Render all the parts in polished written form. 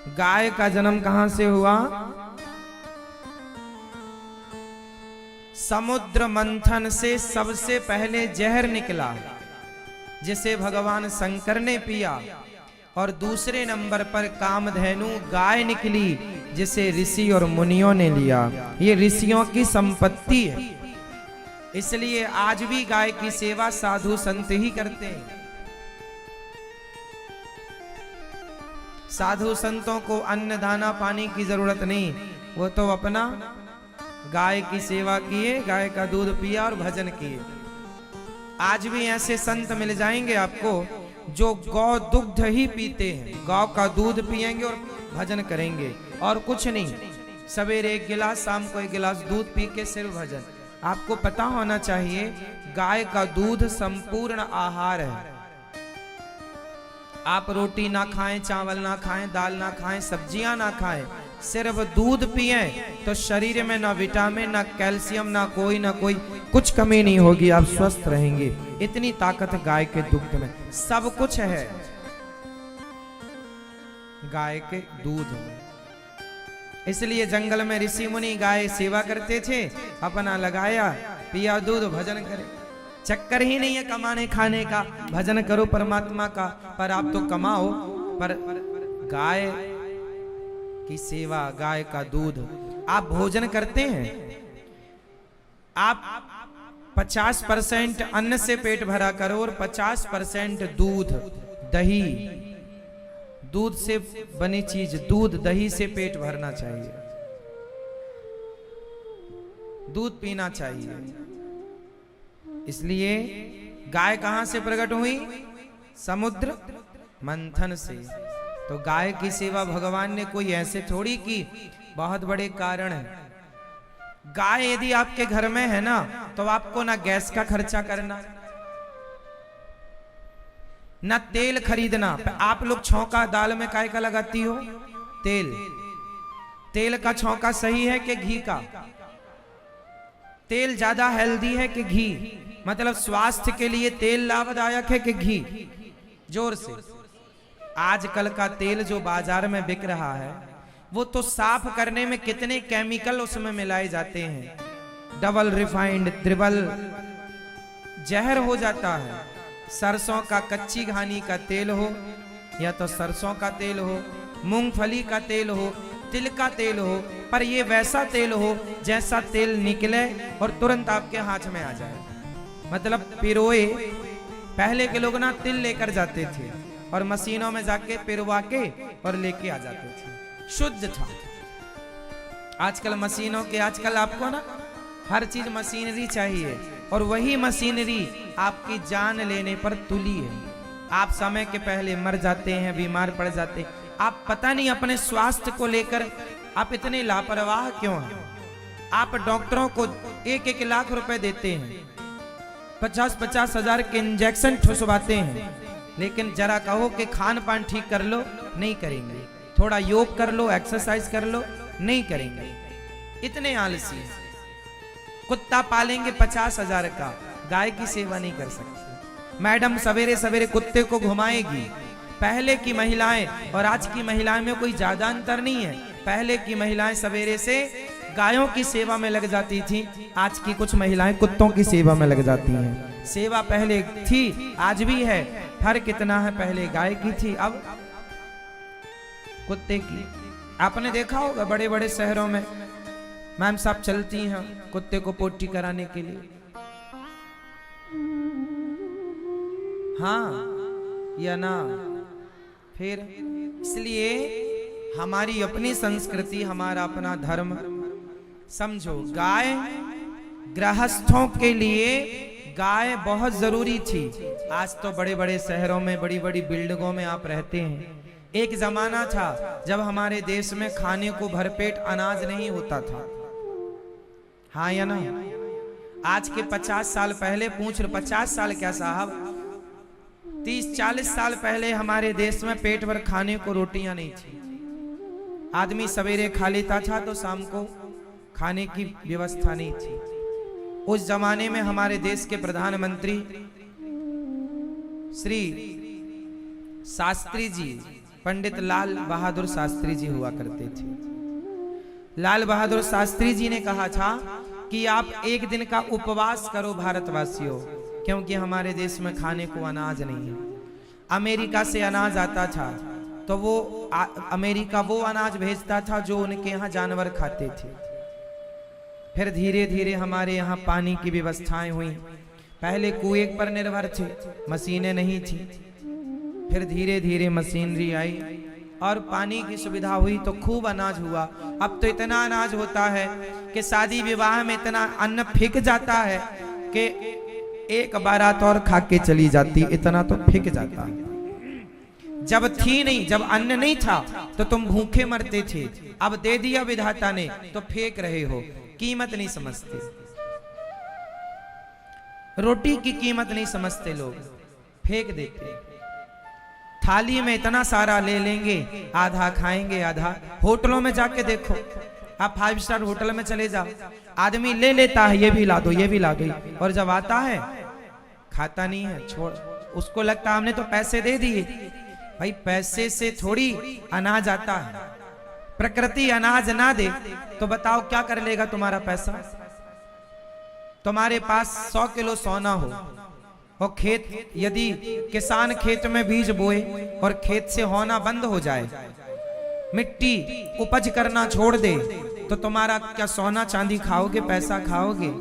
गाय का जन्म कहां से हुआ? समुद्र मंथन से सबसे पहले जहर निकला, जिसे भगवान शंकर ने पिया, और दूसरे नंबर पर कामधेनु गाय निकली, जिसे ऋषि और मुनियों ने लिया। ये ऋषियों की संपत्ति है, इसलिए आज भी गाय की सेवा साधु संत ही करते हैं। साधु संतों को अन्न दाना पानी की जरूरत नहीं, वो तो अपना गाय की सेवा किए, गाय का दूध पिया और भजन किए। आज भी ऐसे संत मिल जाएंगे आपको जो गौ दुग्ध ही पीते हैं, गौ का दूध पिएंगे और भजन करेंगे और कुछ नहीं। सवेरे एक गिलास, शाम को एक गिलास दूध पी के सिर्फ भजन। आपको पता होना चाहिए गाय का दूध संपूर्ण आहार है। आप रोटी ना खाएं, चावल ना खाएं, दाल ना खाएं, सब्जियां ना खाएं, सिर्फ दूध पिए तो शरीर में ना विटामिन, ना कैल्शियम, ना कोई कुछ कमी नहीं होगी, आप स्वस्थ रहेंगे। इतनी ताकत गाय के दुग्ध में, सब कुछ है गाय के दूध में। इसलिए जंगल में ऋषि मुनि गाय सेवा करते थे, अपना लगाया, पिया दूध, भजन करे। चक्कर ही नहीं है कमाने खाने का, भजन करो परमात्मा का। पर आप तो कमाओ, पर गाय की सेवा, गाय का दूध। आप भोजन करते हैं, आप 50% अन्न से पेट भरा करो और 50% दूध, दही, दूध से बनी चीज, दूध दही से पेट भरना चाहिए, दूध पीना चाहिए। इसलिए गाय कहां से प्रकट हुई? समुद्र मंथन से। तो गाय की सेवा भगवान ने कोई ऐसे थोड़ी की, बहुत बड़े कारण है। गाय यदि आपके घर में है ना, तो आपको ना गैस का खर्चा करना, ना तेल खरीदना। आप लोग छौंका दाल में काय का लगाती हो? तेल। तेल का छौंका सही है कि घी का? तेल ज्यादा हेल्दी है कि घी? मतलब स्वास्थ्य के लिए तेल लाभदायक है कि घी? जोर से। आजकल का तेल जो बाजार में बिक रहा है, वो तो साफ करने में कितने केमिकल उसमें मिलाए जाते हैं, डबल रिफाइंड, ट्रिपल, जहर हो जाता है। सरसों का, कच्ची घानी का तेल हो, या तो सरसों का तेल हो, मूंगफली का तेल हो, तिल का तेल हो, पर ये वैसा तेल हो जैसा तेल निकले और तुरंत आपके हाथ में आ जाए। मतलब पिरोए। पहले के लोग ना तिल लेकर जाते थे और मशीनों में जाके पिरवा के और लेके आ जाते थे, शुद्ध था। आजकल मशीनों के, आजकल आपको ना हर चीज मशीनरी चाहिए, और वही मशीनरी आपकी जान लेने पर तुली है। आप समय के पहले मर जाते हैं, बीमार पड़ जाते हैं। आप पता नहीं अपने स्वास्थ्य को लेकर आप इतने लापरवाह क्यों हैं। आप डॉक्टरों को 1-1 लाख रुपए देते हैं, 50-50 हजार के इंजेक्शन ठुसवाते हैं, लेकिन जरा कहो कि खान पान ठीक कर लो, नहीं करेंगे। थोड़ा योग कर लो, एक्सरसाइज कर लो, नहीं करेंगे। इतने आलसी। कुत्ता पालेंगे 50 हजार का, गाय की सेवा नहीं कर सकते। मैडम सवेरे सवेरे कुत्ते को घुमाएगी। पहले की महिलाएं और आज की महिलाएं में कोई ज्यादा अंतर नहीं है। पहले की महिलाएं सवेरे से गायों की सेवा में लग जाती थी, आज की कुछ महिलाएं कुत्तों की सेवा में लग जाती हैं। सेवा पहले थी, आज भी है, फर्क कितना है, पहले गाय की थी, अब कुत्ते की। आपने देखा होगा बड़े बड़े शहरों में मैम साहब चलती हैं कुत्ते को पोटी कराने के लिए। हाँ या ना? फिर इसलिए हमारी अपनी संस्कृति, हमारा अपना धर्म समझो। गाय गृहस्थों के लिए गाय बहुत जरूरी थी। आज तो बड़े बड़े शहरों में, बड़ी बड़ी बिल्डिंगों में आप रहते हैं। एक जमाना था जब हमारे देश में खाने को भरपेट अनाज नहीं होता था। हाँ या ना? आज के 50 साल पहले पूछ लो, 50 साल क्या साहब, 30-40 साल पहले हमारे देश में पेट भर खाने को रोटियां नहीं थी। आदमी सवेरे खा लेता था तो शाम को खाने की व्यवस्था नहीं थी। उस जमाने में हमारे देश के प्रधानमंत्री श्री शास्त्री जी पंडित लाल बहादुर शास्त्री जी हुआ करते थे। लाल बहादुर शास्त्री जी ने कहा था कि आप एक दिन का उपवास करो भारतवासियों, क्योंकि हमारे देश में खाने को अनाज नहीं है। अमेरिका से अनाज आता था तो वो अमेरिका वो अनाज भेजता था जो उनके यहाँ जानवर खाते थे। फिर धीरे धीरे हमारे यहाँ पानी की व्यवस्थाएं हुई। पहले कुएं पर निर्भर थे, मशीनें नहीं थी। फिर धीरे धीरे मशीनरी आई और पानी की सुविधा हुई तो खूब अनाज हुआ। अब तो इतना अनाज होता है कि शादी विवाह में इतना अन्न फेंक जाता है कि एक बारात और खा के चली जाती, इतना तो फेंक जाता है। जब थी नहीं, जब अन्न नहीं था तो तुम भूखे मरते थे, अब दे दिया विधाता ने तो फेंक रहे हो, कीमत नहीं समझते। रोटी की कीमत नहीं समझते लोग, फेंक देते। थाली में इतना सारा ले लेंगे, आधा खाएंगे आधा। होटलों में जाके देखो, आप 5 स्टार होटल में चले जाओ, आदमी ले लेता है, ये भी ला दो, ये भी ला दो, और जब आता है खाता नहीं है, छोड़। उसको लगता हमने तो पैसे दे दिए। भाई पैसे से थोड़ी अनाज आता है। प्रकृति अनाज ना दे तो बताओ क्या कर लेगा तुम्हारा पैसा। तुम्हारे पास 100 किलो सोना हो और खेत, यदि किसान खेत में बीज बोए और खेत से होना बंद हो जाए, मिट्टी उपज करना छोड़ दे, तो तुम्हारा क्या सोना चांदी खाओगे, पैसा खाओगे?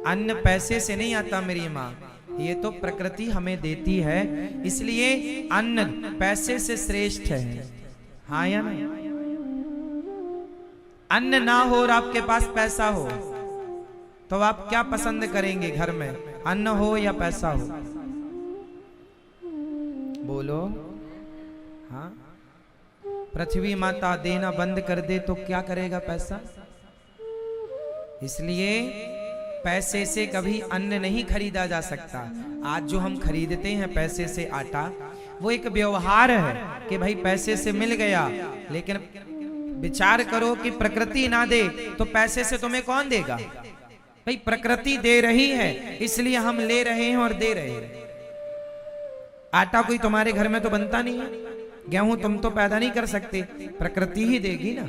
अन्न पैसे से नहीं आता मेरी माँ, ये तो प्रकृति हमें देती है। इसलिए अन्न पैसे से श्रेष्ठ है। हाँ या नहीं? अन्न ना हो और आपके पास पैसा हो तो आप क्या पसंद करेंगे घर में, अन्न हो या पैसा हो? बोलो। हाँ, पृथ्वी माता देना बंद कर दे तो क्या करेगा पैसा? इसलिए पैसे से कभी अन्न नहीं खरीदा जा सकता। आज जो हम खरीदते हैं पैसे से आटा, वो एक व्यवहार है कि भाई पैसे से मिल गया, लेकिन विचार करो कि प्रकृति ना दे तो पैसे से तुम्हें कौन देगा? भाई प्रकृति दे रही है, इसलिए हम ले रहे हैं और दे रहे हैं। आटा कोई तुम्हारे घर में तो बनता नहीं है, गेहूं तुम तो पैदा नहीं कर सकते, प्रकृति ही देगी ना,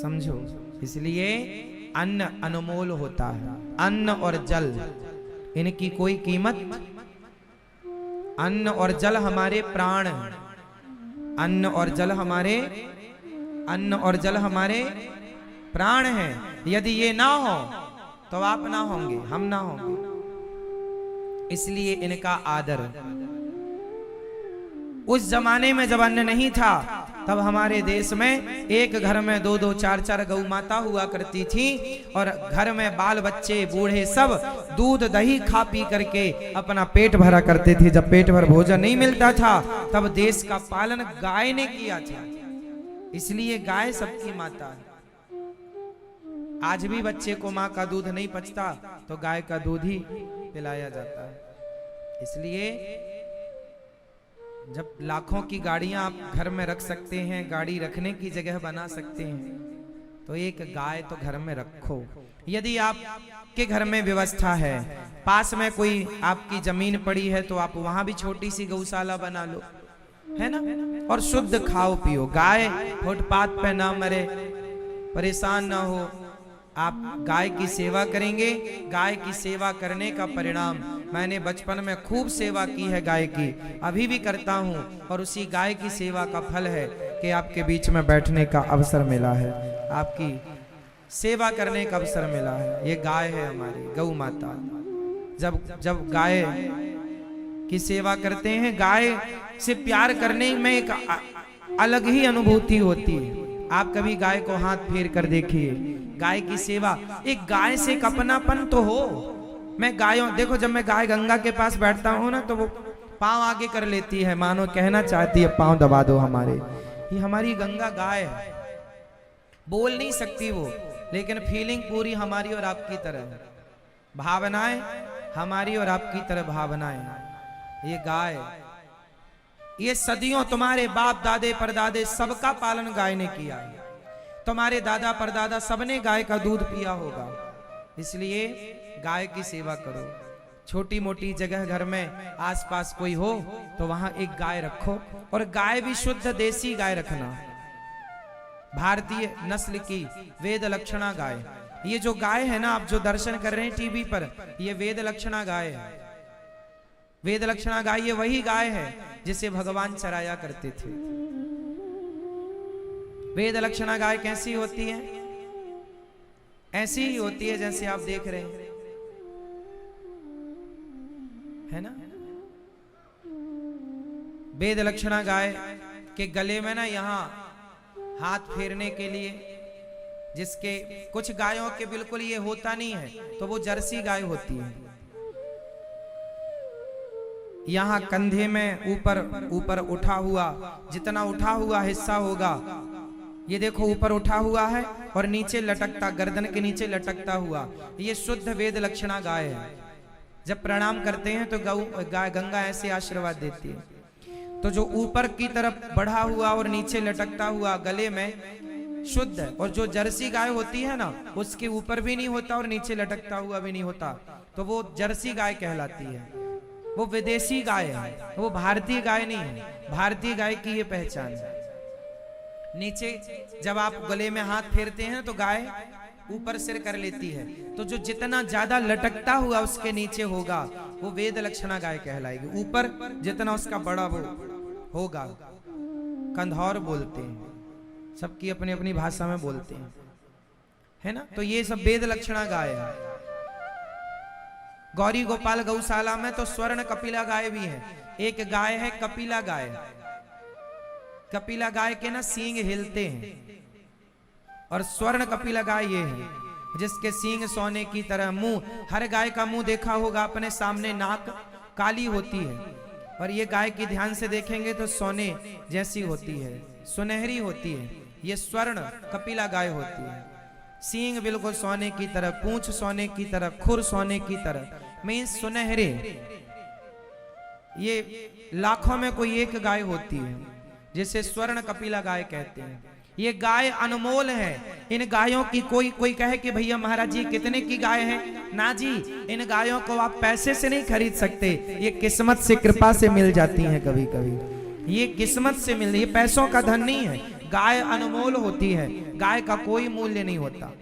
समझो। इसलिए अन्न अनमोल होता है। अन्न और जल, इनकी कोई कीमत। अन्न और जल हमारे प्राण हैं। अन्न और जल हमारे प्राण हैं। यदि ये ना हो तो आप ना होंगे, हम ना होंगे। इसलिए इनका आदर। उस जमाने में जब अन्न नहीं था तब हमारे देश में एक घर में 2-2, 4-4 गौ माता हुआ करती थी, और घर में बाल बच्चे बूढ़े सब दूध दही खा पी करके अपना पेट भरा करते थे। जब पेट भर भोजन नहीं मिलता था तब देश का पालन गाय ने किया था। इसलिए गाय सबकी माता है। आज भी बच्चे को माँ का दूध नहीं पचता तो गाय का दूध ही पिलाया जाता है। इसलिए जब लाखों की गाड़ियां आप घर में रख सकते हैं, गाड़ी रखने की जगह बना सकते हैं, तो एक गाय तो घर में रखो। यदि आपके घर में व्यवस्था है, पास में कोई आपकी जमीन पड़ी है, तो आप वहां भी छोटी सी गौशाला बना लो, है ना, और शुद्ध खाओ पियो। गाय फुटपाथ पे ना मरे, परेशान ना हो। आप गाय की सेवा करेंगे, गाय की सेवा करने का परिणाम, मैंने बचपन में खूब सेवा की है गाय की, अभी भी करता हूँ, और उसी गाय की सेवा का फल है कि आपके बीच में बैठने का अवसर मिला है, आपकी सेवा करने का अवसर मिला है। ये गाय है हमारी गौ माता। जब गाय की सेवा करते हैं, गाय से प्यार करने में एक अलग ही अनुभूति होती है। आप कभी गाय को हाथ फेर कर देखिए, गाय की सेवा, एक गाय से एक अपनापन तो हो। मैं गायों, देखो जब मैं गाय गंगा के पास बैठता हूँ ना, तो वो पांव आगे कर लेती है, मानो कहना चाहती है पांव दबा दो हमारे। ये हमारी गंगा गाय है, बोल नहीं सकती वो, लेकिन फीलिंग पूरी हमारी और आपकी तरह, भावनाएं हमारी और आपकी तरह भावनाएं। ये गाय, ये सदियों तुम्हारे बाप दादे परदादे सबका पालन गाय ने किया है। तुम्हारे दादा परदादा सबने गाय का दूध पिया होगा। इसलिए गाय की सेवा करो। छोटी मोटी जगह घर में आसपास कोई हो तो वहां एक गाय रखो, और गाय भी शुद्ध देसी गाय रखना, भारतीय नस्ल की वेद लक्षणा गाय। ये जो गाय है ना, आप जो दर्शन कर रहे हैं टीवी पर, ये वेद लक्षणा गाय है। वेद लक्षणा गाय ये वही गाय है जिसे भगवान चराया करते थे। वेद लक्षणा गाय कैसी होती है? ऐसी ही होती है जैसे आप देख रहे हैं, है ना। वेद लक्षणा गाय के गले में ना यहां हाथ फेरने के लिए, जिसके कुछ गायों के बिल्कुल ये होता नहीं है तो वो जर्सी गाय होती है। यहां कंधे में ऊपर उठा हुआ, जितना उठा हुआ हिस्सा होगा, ये देखो ऊपर उठा हुआ है और नीचे लटकता, गर्दन के नीचे लटकता हुआ, ये शुद्ध वेद लक्षणा गाय है। जब प्रणाम करते हैं तो गाय गंगा ऐसे आशीर्वाद देती है। तो जो ऊपर की तरफ बढ़ा हुआ और नीचे लटकता हुआ गले में शुद्ध है, और जो जर्सी गाय होती है ना, उसके ऊपर भी नहीं होता और नीचे लटकता हुआ भी नहीं होता, तो वो जर्सी गाय कहलाती है। वो विदेशी गाय है, वो भारतीय गाय नहीं है। भारतीय गाय की ये पहचान है। नीचे जब आप गले में हाथ फेरते हैं तो गाय ऊपर सिर कर लेती है, तो जो जितना ज्यादा लटकता हुआ उसके नीचे होगा वो वेद लक्षणा गाय कहलाएगी। ऊपर जितना उसका बड़ा वो होगा, कंधौर बोलते हैं, सबकी अपनी अपनी भाषा में बोलते हैं, है ना। तो ये सब वेद लक्षणा गाय है। गौरी गोपाल गौशाला में तो स्वर्ण कपिला गाय भी है। एक गाय है कपिला गाय। कपिला गाय के ना सींग हिलते हैं, और स्वर्ण कपिला गाय ये है जिसके सींग सोने की तरह। मुंह, हर गाय का मुंह देखा होगा अपने सामने, नाक काली होती है, और ये गाय की ध्यान से देखेंगे तो सोने जैसी होती है, सुनहरी होती है। ये स्वर्ण कपिला गाय होती है। सींग बिल्कुल सोने की तरह, पूंछ सोने की तरह, खुर सोने की तरह, मीन्स सुनहरे। ये लाखों में कोई एक गाय होती है जिसे स्वर्ण कपिला गाय कहते हैं। ये गाय अनमोल है। इन गायों की कोई कहे कि भैया महाराज जी कितने की गाय है, ना जी, इन गायों को आप पैसे से नहीं खरीद सकते। ये किस्मत से, कृपा से मिल जाती हैं कभी कभी। ये किस्मत से मिल, ये पैसों का धन नहीं है। गाय अनमोल होती है, गाय का कोई मूल्य नहीं होता।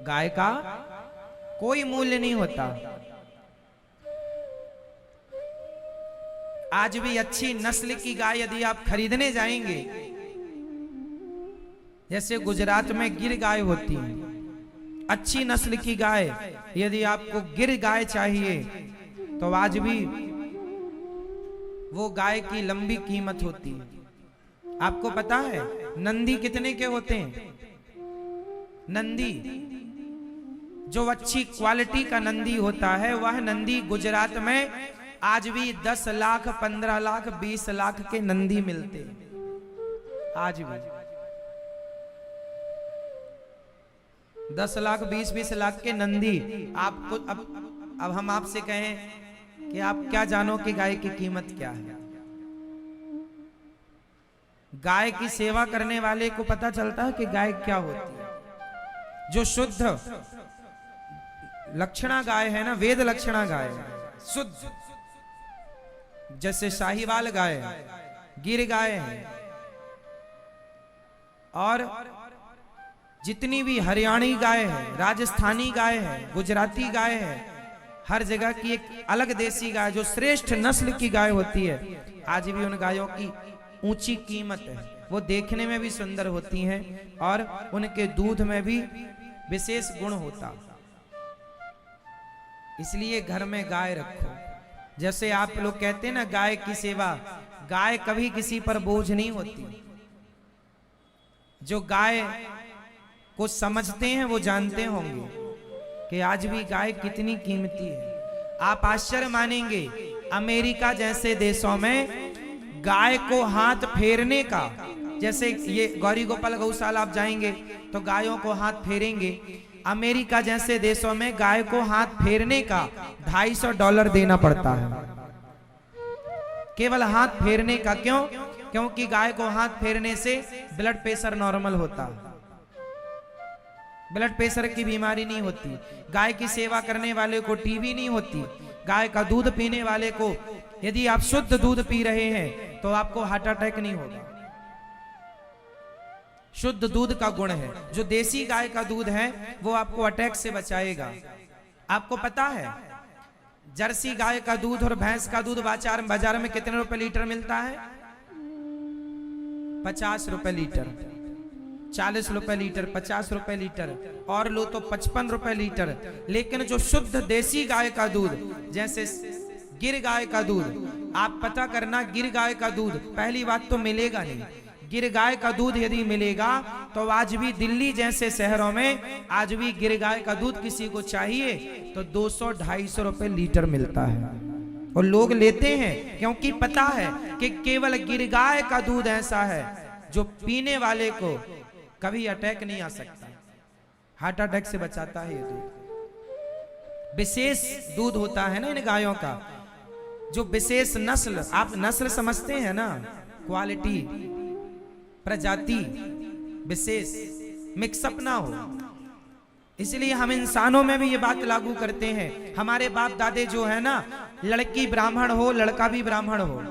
गाय का कोई मूल्य नहीं होता। आज भी अच्छी नस्ल की गाय यदि आप खरीदने जाएंगे, जैसे गुजरात में गिर गाय होती है, अच्छी नस्ल की गाय, यदि आपको गिर गाय चाहिए तो आज भी वो गाय की लंबी कीमत होती है। आपको पता है नंदी कितने के होते हैं? नंदी, जो अच्छी क्वालिटी का नंदी होता है, वह नंदी गुजरात में आज भी 10 लाख, 15 लाख, 20 लाख के नंदी मिलते हैं। आज भी 10 लाख, 20 लाख के नंदी। आपको अब हम आपसे कहें कि आप क्या जानो कि गाय की कीमत क्या है? गाय की सेवा करने वाले को पता चलता है कि गाय क्या होती है। जो शुद्ध लक्षणा गाय है ना, वेद लक्षणा गाय है, शुद्ध, जैसे साहिवाल गाय है, गिर गाय है, और जितनी भी हरियाणी गाय है, राजस्थानी गाय है, गुजराती गाय है, हर जगह की एक अलग देसी गाय जो श्रेष्ठ नस्ल की गाय होती है, आज भी उन गायों की ऊंची कीमत है। वो देखने में भी सुंदर होती हैं और उनके दूध में भी विशेष गुण होता। इसलिए घर में गाय रखो। जैसे आप लोग कहते हैं ना गाय की सेवा, गाय कभी किसी पर बोझ नहीं होती। जो गाय को समझते हैं वो जानते होंगे कि आज भी गाय कितनी कीमती है। आप आश्चर्य मानेंगे, अमेरिका जैसे देशों में गाय को हाथ फेरने का, जैसे ये गौरी गोपाल गौशाला आप जाएंगे तो गायों को हाथ फेरेंगे। अमेरिका जैसे देशों में गाय को हाथ फेरने का $250 देना पड़ता है, केवल हाथ फेरने का। क्यों? क्योंकि गाय को हाथ फेरने से ब्लड प्रेशर नॉर्मल होता है। ब्लड प्रेशर की बीमारी नहीं होती, गाय की सेवा करने वाले को टीबी नहीं होती, गाय का दूध पीने वाले को, यदि आप शुद्ध दूध पी रहे हैं तो आपको हार्ट अटैक नहीं होगा। शुद्ध दूध का गुण है। जो देसी गाय का दूध है वो आपको अटैक से बचाएगा। आपको पता है जर्सी गाय का दूध और भैंस का दूध बाजार में कितने रुपए लीटर मिलता है? 50 रुपए लीटर, 40 रुपए लीटर, 50 रुपए लीटर, और लो तो 55 रुपए लीटर। लेकिन जो शुद्ध देसी गाय का दूध, जैसे गिर गाय का दूध, आप पता करना, गिर गाय का दूध पहली बात तो मिलेगा नहीं। गिर गाय का दूध यदि मिलेगा तो आज भी दिल्ली जैसे शहरों में आज भी गिर गाय का दूध किसी को चाहिए तो 200-250 रुपए लीटर मिलता है, और लोग लेते हैं क्योंकि पता है कि केवल गिर गाय का दूध ऐसा है जो पीने वाले को कभी अटैक नहीं आ सकता, हार्ट अटैक से बचाता है। ये दूध विशेष दूध होता है ना इन गायों का, जो विशेष नस्ल, आप नस्ल समझते हैं ना, क्वालिटी, प्रजाति विशेष, मिक्सअप ना हो। इसलिए हम इंसानों में भी ये बात लागू करते हैं। हमारे बाप दादे जो है ना, लड़की ब्राह्मण हो लड़का भी ब्राह्मण हो,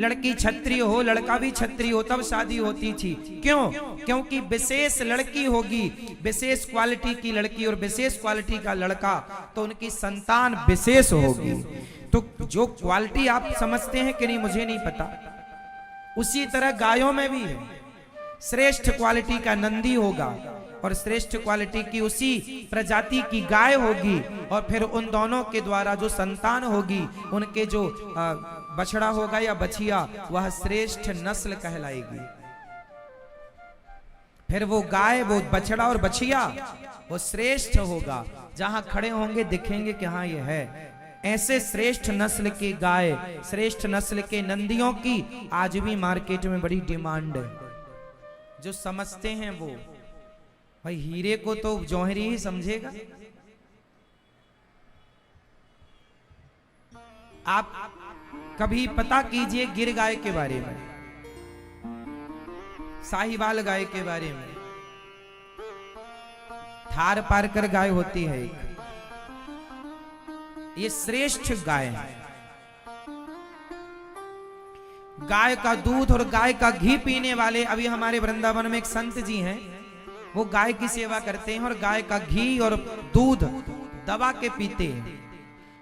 लड़की क्षत्रिय हो लड़का भी क्षत्रिय हो, तब शादी होती थी। क्यों? क्योंकि विशेष लड़की होगी, विशेष क्वालिटी की लड़की और विशेष क्वालिटी का लड़का, तो उनकी संतान विशेष होगी। तो जो क्वालिटी आप समझते हैं कि नहीं मुझे नहीं पता, उसी तरह गायों में भी है। श्रेष्ठ क्वालिटी का नंदी होगा और श्रेष्ठ क्वालिटी की उसी प्रजाति की गाय होगी, और फिर उन दोनों के द्वारा जो संतान होगी, उनके जो बछड़ा होगा या बछिया, वह श्रेष्ठ नस्ल कहलाएगी। फिर वो गाय, वो बछड़ा और बछिया वो श्रेष्ठ होगा, जहां खड़े होंगे दिखेंगे कि हाँ ये है। ऐसे श्रेष्ठ नस्ल की गाय, श्रेष्ठ नस्ल के नंदियों की आज भी मार्केट में बड़ी डिमांड है। जो समझते हैं वो, भाई हीरे को तो जौहरी ही समझेगा। आप कभी पता कीजिए गिर गाय के बारे में, साहिवाल गाय के बारे में। थार पारकर गाय होती है एक, ये श्रेष्ठ गाय है। गाय का दूध और गाय का घी पीने वाले, अभी हमारे वृंदावन में एक संत जी हैं, वो गाय की सेवा करते हैं और गाय का घी और दूध दबा के पीते हैं।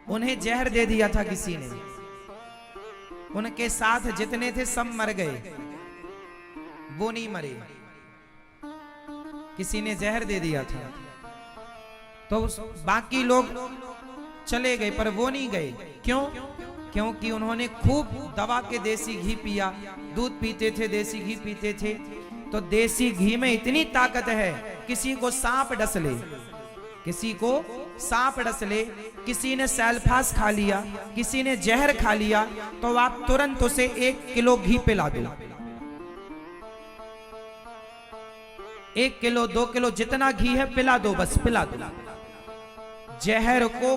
उन्हें जहर दे दिया था किसी ने, उनके साथ जितने थे सब मर गए, वो नहीं मरे। किसी ने जहर दे दिया था तो बाकी लोग चले गए, पर वो नहीं गए। क्यों? क्योंकि उन्होंने खूब दबा के देसी घी पिया, दूध पीते थे, देसी घी पीते थे। तो देसी घी में इतनी ताकत है, किसी को सांप डस ले, किसी को सांप डस ले, किसी ने सैलफास खा लिया, किसी ने जहर खा लिया, तो आप तुरंत उसे 1 किलो घी पिला दो। 1 किलो 2 किलो जितना घी है पिला दो, बस पिला दो। जहर को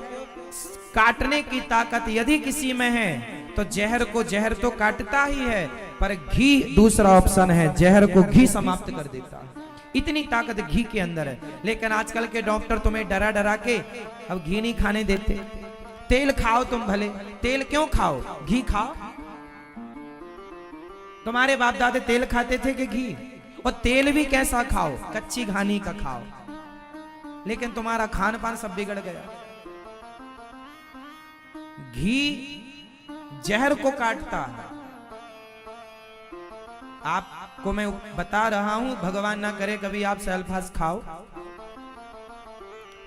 काटने की ताकत यदि किसी में है तो जहर को, जहर तो काटता ही है, पर घी दूसरा ऑप्शन है, जहर को घी समाप्त कर देता है। इतनी ताकत घी के अंदर है। लेकिन आजकल के डॉक्टर तुम्हें डरा डरा के अब घी नहीं खाने देते। तेल खाओ तुम भले, तेल क्यों खाओ, घी खाओ। तुम्हारे बाप दादे तेल खाते थे कि घी? और तेल भी कैसा खाओ, कच्ची घानी का खाओ। लेकिन तुम्हारा खान पान सब बिगड़ गया। घी जहर को काटता है। आपको मैं बता रहा हूं, भगवान ना करे कभी आप सैलफास खाओ,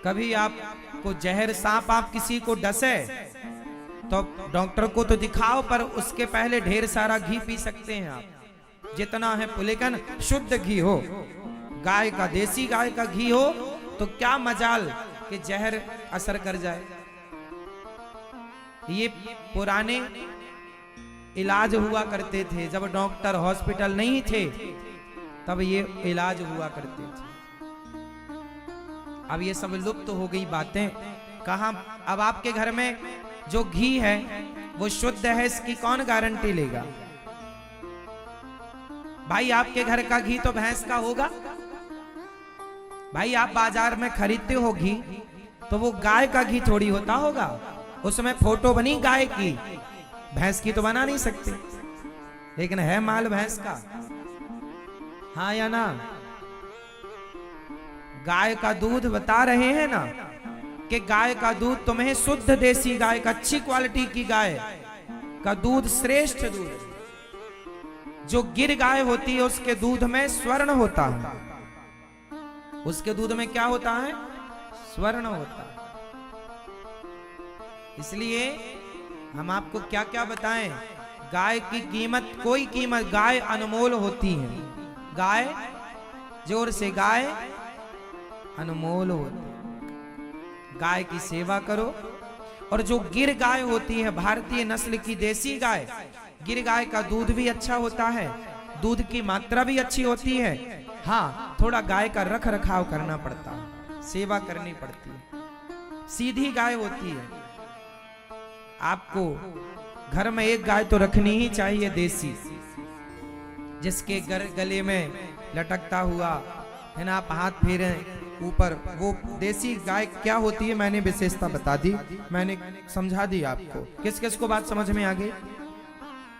कभी आपको जहर, सांप आप किसी को डसे तो डॉक्टर को तो दिखाओ, पर उसके पहले ढेर सारा घी पी सकते हैं आप जितना है। लेकिन शुद्ध घी हो, गाय का, देसी गाय का घी हो, तो क्या मजाल कि जहर असर कर जाए। ये पुराने इलाज हुआ करते थे, जब डॉक्टर हॉस्पिटल नहीं थे तब ये इलाज हुआ करते थे। अब ये सब लुप्त हो गई बातें। कहां? अब आपके घर में जो घी है वो शुद्ध है, इसकी कौन गारंटी लेगा? भाई आपके घर का घी तो भैंस का होगा, भाई आप बाजार में खरीदते हो घी तो वो गाय का घी थोड़ी होता होगा, उसमें फोटो बनी गाय की, भैंस की तो बना नहीं सकते, लेकिन है माल भैंस का। हाँ या ना? गाय का दूध बता रहे हैं ना कि गाय का दूध तुम्हें शुद्ध देसी गाय का, अच्छी क्वालिटी की गाय का दूध श्रेष्ठ दूध है। जो गिर गाय होती है उसके दूध में स्वर्ण होता है, उसके दूध में क्या होता है? स्वर्ण होता है। इसलिए हम आपको क्या क्या बताएं, गाय की कीमत, कोई कीमत, गाय अनमोल होती है। गाय, जोर से, गाय अनमोल होती है। गाय की सेवा करो। और जो गिर गाय होती है, भारतीय नस्ल की देसी गाय, गिर गाय का दूध भी अच्छा होता है, दूध की मात्रा भी अच्छी होती है। हाँ, थोड़ा गाय का रख रखाव करना पड़ता है, सेवा करनी पड़ती है। सीधी गाय होती है। आपको घर में एक गाय तो रखनी ही चाहिए देसी, जिसके गले में लटकता हुआ है ना, आप हाथ फेरें ऊपर, वो देसी गाय क्या होती है मैंने विशेषता बता दी, मैंने समझा दी आपको। किस किस को बात समझ में आ गई?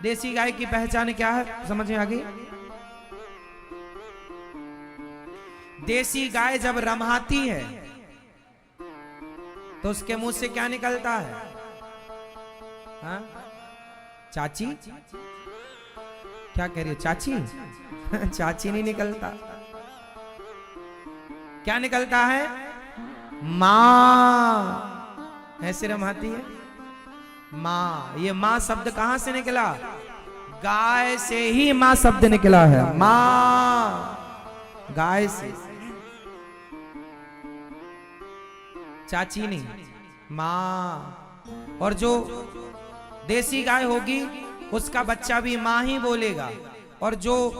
देसी गाय की पहचान क्या है, समझ में आ गई? देसी गाय जब रमाती है तो उसके मुंह से क्या निकलता है? हाँ? चाची? क्या कह रही हो चाची? चाची नहीं निकलता। क्या निकलता है? मां। ऐसे रमाती है मां। ये मां शब्द कहां से निकला? गाय से ही मां शब्द निकला है। मां, गाय से, चाची नहीं, मां। और जो देसी गाय होगी उसका बच्चा भी मां ही बोलेगा। और जो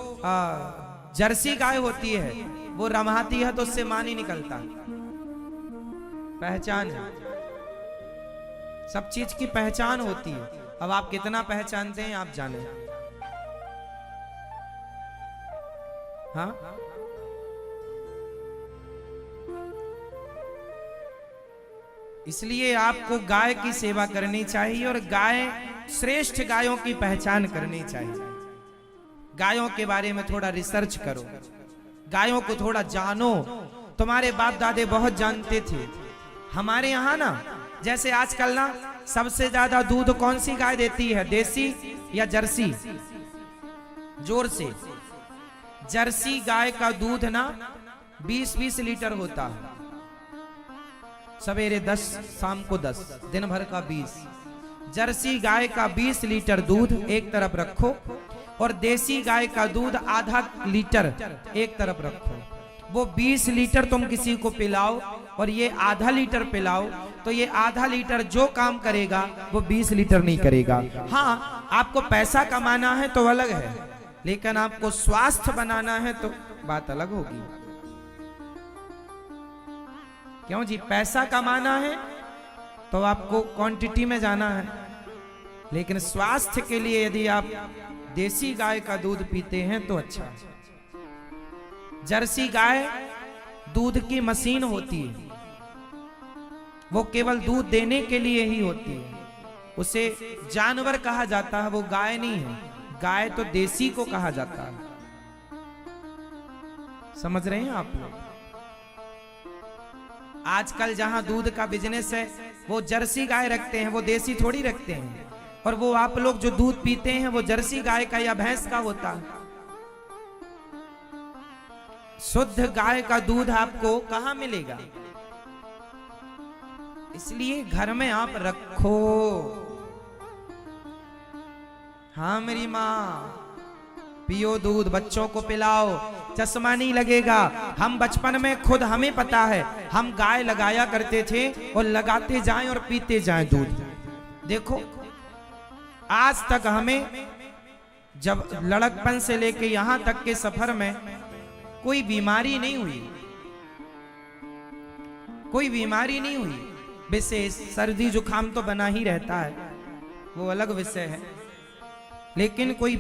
जर्सी गाय होती है वो रमाती है तो उससे मां नहीं निकलता। पहचान है, सब चीज की पहचान होती है। अब आप कितना पहचानते हैं आप जाने। हाँ, इसलिए आपको गाय की सेवा करनी चाहिए और गाय, श्रेष्ठ गायों की पहचान करनी चाहिए। गायों के बारे में थोड़ा रिसर्च करो, गायों को थोड़ा जानो। तुम्हारे बाप दादे बहुत जानते थे। हमारे यहाँ ना, जैसे आजकल ना सबसे ज्यादा दूध कौन सी गाय देती है, देसी या जर्सी? जोर से। जर्सी गाय का दूध ना 20-20 लीटर होता है। सवेरे 10, शाम को 10, दिन भर का 20। जर्सी गाय का 20 लीटर दूध एक तरफ रखो और देसी गाय का दूध आधा लीटर एक तरफ रखो। वो 20 लीटर तुम किसी को पिलाओ और ये आधा लीटर पिलाओ, तो ये आधा लीटर जो काम करेगा वो 20 लीटर नहीं करेगा। हाँ, आपको पैसा कमाना है तो अलग है, लेकिन आपको स्वास्थ्य बनाना है तो बात अलग होगी। क्यों जी? पैसा कमाना है तो आपको क्वांटिटी में जाना है, लेकिन स्वास्थ्य के लिए यदि आप देसी गाय का दूध पीते हैं तो अच्छा। जर्सी गाय दूध की मशीन होती है, वो केवल दूध देने के लिए ही होती है। उसे जानवर कहा जाता है, वो गाय नहीं है। गाय तो देसी को कहा जाता है। समझ रहे हैं आप लोग? आजकल जहां दूध का बिजनेस है वो जर्सी गाय रखते हैं, वो देसी थोड़ी रखते हैं। और वो आप लोग जो दूध पीते हैं वो जर्सी गाय का या भैंस का होता है। शुद्ध गाय का दूध आपको कहां मिलेगा? इसलिए घर में आप रखो। हाँ मेरी माँ, पियो दूध, बच्चों को पिलाओ, चश्मा नहीं लगेगा। हम बचपन में खुद हमें पता है, हम गाय लगाया करते थे और लगाते जाएं और पीते जाएं दूध। देखो आज तक हमें, जब लड़कपन से लेके यहां तक के सफर में कोई बीमारी नहीं हुई, कोई बीमारी नहीं हुई। विशेष सर्दी जुकाम तो बना ही रहता है, वो अलग विषय है, लेकिन कोई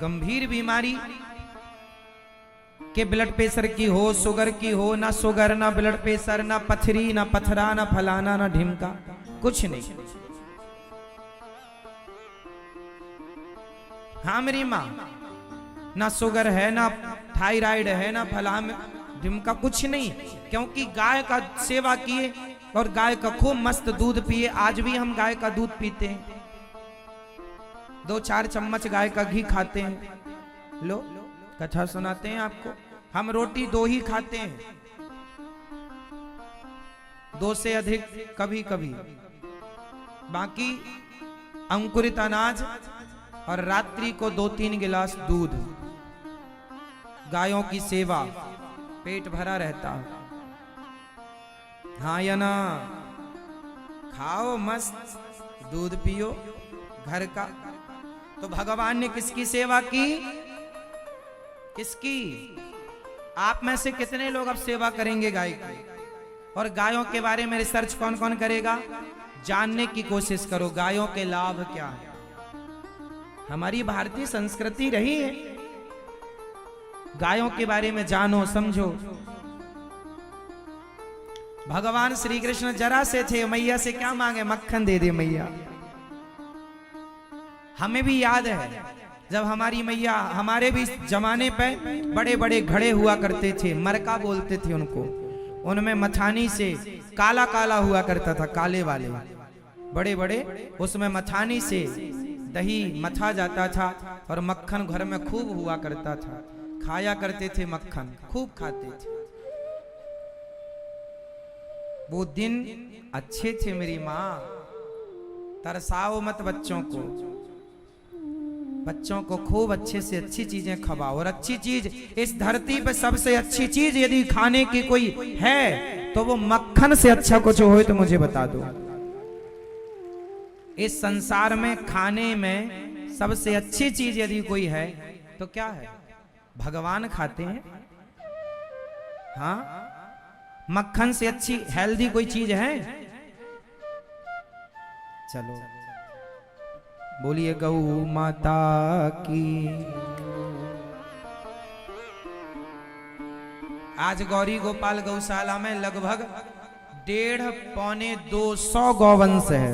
गंभीर बीमारी कि ब्लड प्रेशर की हो, शुगर की हो, ना शुगर ना ब्लड प्रेशर, ना पथरी ना पथरा, ना फलाना ना ढिमका, कुछ नहीं। हाँ मेरी माँ, ना शुगर है, ना थायराइड है, ना फलाम ढिमका, कुछ नहीं, क्योंकि गाय का सेवा किए और गाय का खूब मस्त दूध पिए। आज भी हम गाय का दूध पीते हैं, 2-4 चम्मच गाय का घी खाते हैं। लो कथा सुनाते हैं आपको, हम रोटी 2 ही खाते हैं, 2 से अधिक कभी कभी, बाकी अंकुरित अनाज और रात्रि को 2-3 गिलास दूध। गायों की सेवा, पेट भरा रहता है। हाँ या ना? खाओ मस्त, दूध पियो घर का। तो भगवान ने किसकी सेवा की? किसकी? आप में से कितने लोग अब सेवा करेंगे गाय की? और गायों के बारे में रिसर्च कौन कौन करेगा? जानने की कोशिश करो गायों के लाभ क्या है। हमारी भारतीय संस्कृति रही है, गायों के बारे में जानो समझो। भगवान श्री कृष्ण जरा से थे, मैया से क्या मांगे? मक्खन दे दे मैया। हमें भी याद है जब हमारी मैया, हमारे भी जमाने पे बड़े बड़े घड़े हुआ करते थे, मरका बोलते थे उनको, उनमें मथानी से काला काला हुआ करता था, काले वाले बड़े बड़े, उसमें मथानी से दही मथा जाता था और मक्खन घर में खूब हुआ करता था। खाया करते थे मक्खन, खूब खाते थे। वो दिन अच्छे थे मेरी माँ। तरसाओ मत बच्चों को, बच्चों को खूब अच्छे से अच्छी चीजें खवाओ। और अच्छी चीज इस धरती पे सबसे अच्छी चीज यदि खाने की कोई है तो वो मक्खन से अच्छा कुछ हो तो मुझे बता दो। इस संसार में खाने में सबसे अच्छी चीज यदि कोई है तो क्या है? भगवान खाते हैं। हाँ, मक्खन से अच्छी हेल्दी कोई चीज है? चलो बोलिए गौ माता की। आज गौरी गोपाल गौशाला में लगभग 150-200 गौवंश है।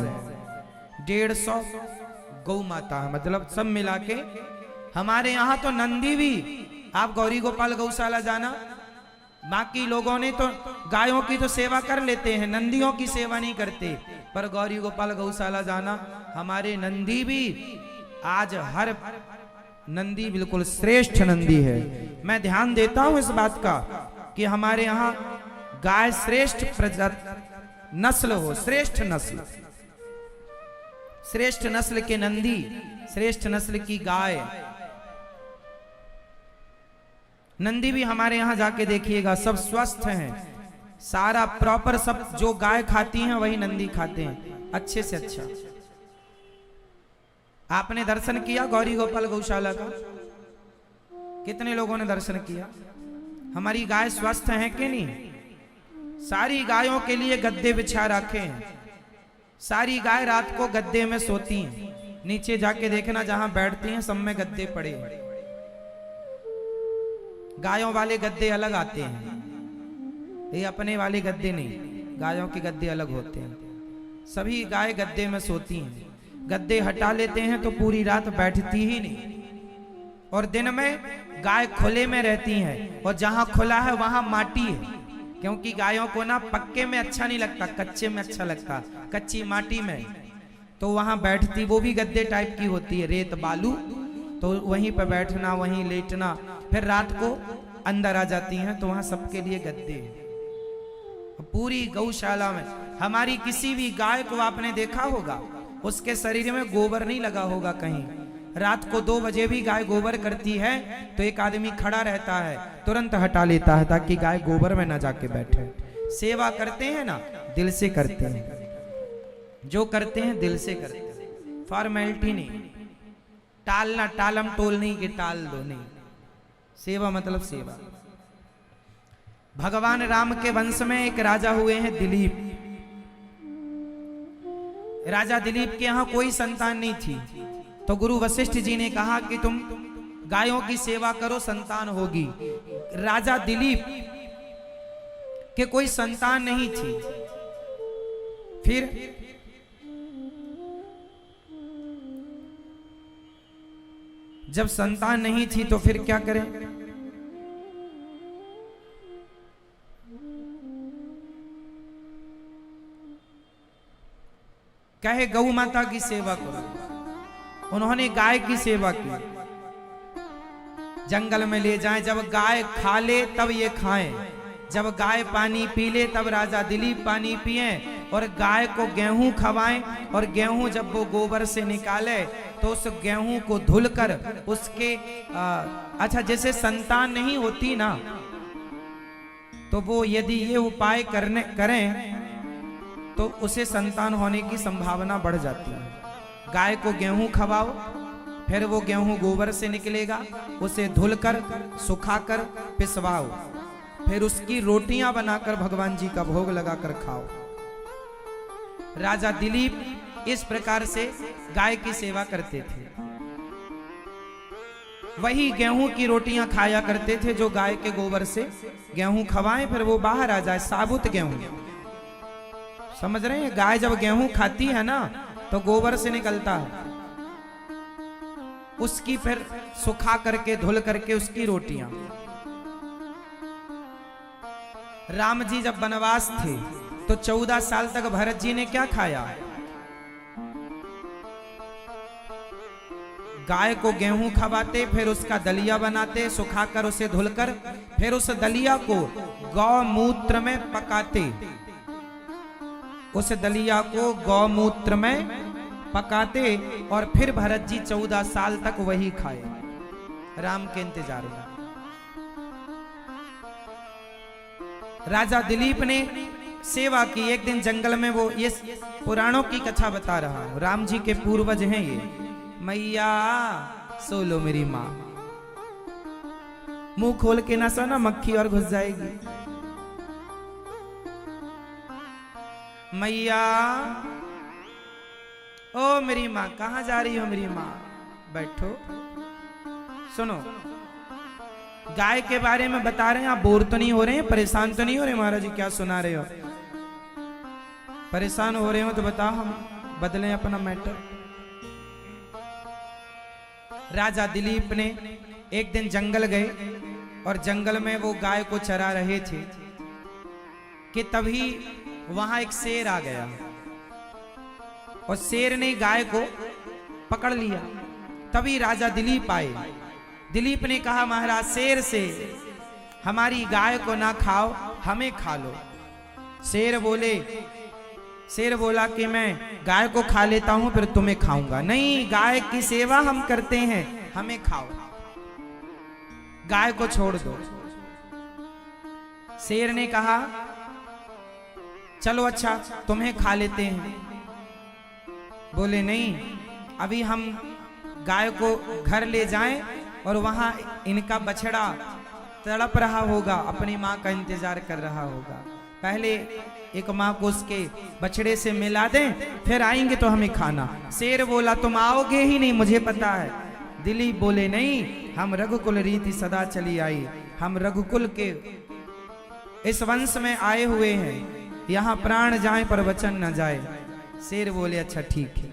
150 गौ माता, मतलब सब मिला के। हमारे यहाँ तो नंदी भी, आप गौरी गोपाल गौशाला जाना, बाकी लोगों ने तो गायों की तो सेवा कर लेते हैं, नंदियों की सेवा नहीं करते। पर गौरी गोपाल गौशाला जाना, हमारे नंदी भी, आज हर नंदी बिल्कुल श्रेष्ठ नंदी है। मैं ध्यान देता हूं इस बात का कि हमारे यहाँ गाय श्रेष्ठ प्रजाति नस्ल हो, श्रेष्ठ नस्ल, श्रेष्ठ नस्ल के नंदी, श्रेष्ठ नस्ल की गाय। नंदी भी हमारे यहाँ जाके देखिएगा, सब स्वस्थ हैं, सारा प्रॉपर, सब जो गाय खाती हैं वही नंदी खाते हैं, अच्छे से अच्छा। आपने दर्शन किया गौरी गोपाल गौशाला का? कितने लोगों ने दर्शन किया? हमारी गाय स्वस्थ हैं कि नहीं? सारी गायों के लिए गद्दे बिछा रखे हैं, सारी गाय रात को गद्दे में सोती हैं। नीचे जाके देखना, जहां बैठती हैं सब में गद्दे पड़े हैं। गायों वाले गद्दे अलग आते हैं, ये अपने वाले गद्दे नहीं, गायों के गद्दे अलग होते हैं। सभी गाय गद्दे में सोती हैं, गद्दे हटा लेते हैं तो पूरी रात बैठती ही नहीं। और दिन में गाय खुले में रहती हैं, और जहां खुला है वहां माटी है, क्योंकि गायों को ना पक्के में अच्छा नहीं लगता, कच्चे में अच्छा लगता, कच्ची माटी में, तो वहां बैठती। वो भी गद्दे टाइप की होती है, रेत बालू, तो वहीं पर बैठना, वहीं लेटना। फिर रात को अंदर आ जाती हैं तो वहां सबके लिए गद्दे। पूरी गौशाला में हमारी किसी भी गाय को आपने देखा होगा, उसके शरीर में गोबर नहीं लगा होगा कहीं। रात को 2 बजे भी गाय गोबर करती है तो एक आदमी खड़ा रहता है, तुरंत हटा लेता है ताकि गाय गोबर में ना जाके बैठे। सेवा करते हैं ना, दिल से करते हैं, जो करते हैं दिल से करते हैं, फॉर्मेलिटी नहीं, टालना, टालम टोल नहीं कि टाल दो, नहीं। सेवा मतलब सेवा। भगवान राम के वंश में एक राजा हुए हैं दिलीप। राजा दिलीप के यहाँ कोई संतान नहीं थी, तो गुरु वशिष्ठ जी ने कहा कि तुम गायों की सेवा करो संतान होगी। राजा दिलीप के कोई संतान नहीं थी। फिर जब संतान नहीं थी तो फिर क्या करें? कहे गौ माता की सेवा करो। उन्होंने गाय की सेवा की। जंगल में ले जाएं, जब गाय खा ले तब ये खाएं, जब गाय पानी पी ले तब राजा दिलीप पानी पिए, और गाय को गेहूं खवाएं, और गेहूं जब वो गोबर से निकाले तो उस गेहूं को धुलकर उसके अच्छा जैसे संतान नहीं होती ना, तो वो यदि ये उपाय करें तो उसे संतान होने की संभावना बढ़ जाती है। गाय को गेहूं खवाओ, फिर वो गेहूं गोबर से निकलेगा, उसे धुलकर सुखाकर पिसवाओ, फिर उसकी रोटियां बनाकर भगवान जी का भोग लगाकर खाओ। राजा दिलीप इस प्रकार से गाय की सेवा करते थे। वही गेहूं की रोटियां खाया करते थे जो गाय के गोबर से गेहूं खवाएं, फिर वो बाहर आ जाए। साबुत गेहूं, समझ रहे हैं? गाय जब गेहूं खाती है ना तो गोबर से निकलता है, उसकी फिर सुखा करके धुल करके उसकी रोटियां। राम जी जब वनवास थे तो 14 साल तक भरत जी ने क्या खाया? गाय को गेहूं खवाते, फिर उसका दलिया बनाते, सुखाकर उसे धुलकर, फिर उस दलिया को गौमूत्र में पकाते, उस दलिया को गौमूत्र में पकाते, और फिर भरत जी 14 साल तक वही खाए राम के इंतजार में। राजा दिलीप ने सेवा की। एक दिन जंगल में वो ये पुराणों की कथा बता रहा हूं, राम जी के पूर्वज हैं ये। मैया सो लो मेरी माँ, मुंह खोल के ना सोना, मक्खी और घुस जाएगी। मैया ओ मेरी माँ, कहां जा रही हो मेरी माँ? बैठो, सुनो। गाय के बारे में बता रहे हैं, आप बोर तो नहीं हो रहे हैं? परेशान तो नहीं हो रहे? महाराज जी क्या सुना रहे हो? परेशान हो रहे हो तो बताओ, हम बदलें अपना मैटर। राजा दिलीप ने एक दिन जंगल गए, और जंगल में वो गाय को चरा रहे थे कि तभी वहां एक शेर आ गया, और शेर ने गाय को पकड़ लिया। तभी राजा दिलीप आए। दिलीप ने कहा, महाराज शेर से हमारी गाय को ना खाओ, हमें खा लो। शेर बोला कि मैं गाय को खा लेता हूं फिर तुम्हें खाऊंगा। नहीं, गाय की सेवा हम करते हैं, हमें खाओ, गाय को छोड़ दो। शेर ने कहा, चलो अच्छा तुम्हें खा लेते हैं। बोले नहीं, अभी हम गाय को घर ले जाएं और वहां इनका बछड़ा तड़प रहा होगा, अपनी माँ का इंतजार कर रहा होगा। पहले एक माँ को उसके बछड़े से मिला दें, फिर आएंगे तो हमें खाना। शेर बोला, तुम आओगे ही नहीं, मुझे पता है। दिलीप बोले, नहीं, हम रघुकुल रीति सदा चली आई, हम रघुकुल के इस वंश में आए हुए हैं, यहाँ प्राण जाए पर वचन न जाए। शेर बोले, अच्छा ठीक है।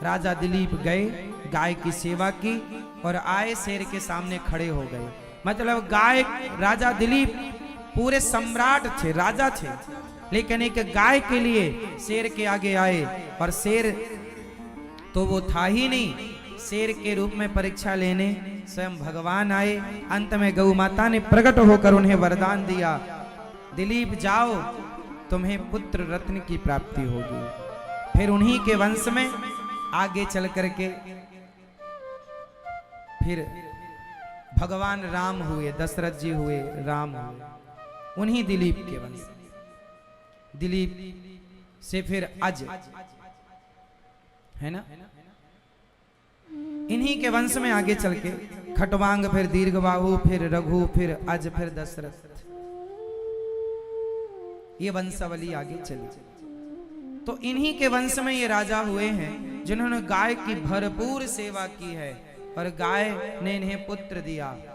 राजा दिलीप गए, गाय की सेवा की, और आए शेर के सामने खड़े हो गए। मतलब गाय, राजा दिलीप पूरे सम्राट थे, राजा थे, लेकिन एक गाय के लिए शेर के आगे आए, और शेर तो वो था ही नहीं। शेर के रूप में परीक्षा लेने स्वयं भगवान आए। अंत में गौ माता ने प्रकट होकर उन्हें वरदान दिया, दिलीप जाओ, तुम्हें पुत्र रत्न की प्राप्ति होगी। फिर उन्हीं के वंश में आगे चल करके फिर भगवान राम हुए, दशरथ जी हुए, राम हुए, उन्हीं दिलीप के वंश। दिलीप से फिर अज, है ना, इन्हीं के वंश में आगे चल के खटवांग, फिर दीर्घबाहु, फिर रघु, फिर अज, फिर दशरथ, ये वंशावली आगे चली। तो इन्हीं के वंश में ये राजा हुए हैं जिन्होंने गाय की भरपूर सेवा की है। और गाय ने इन्हें पुत्र दिया।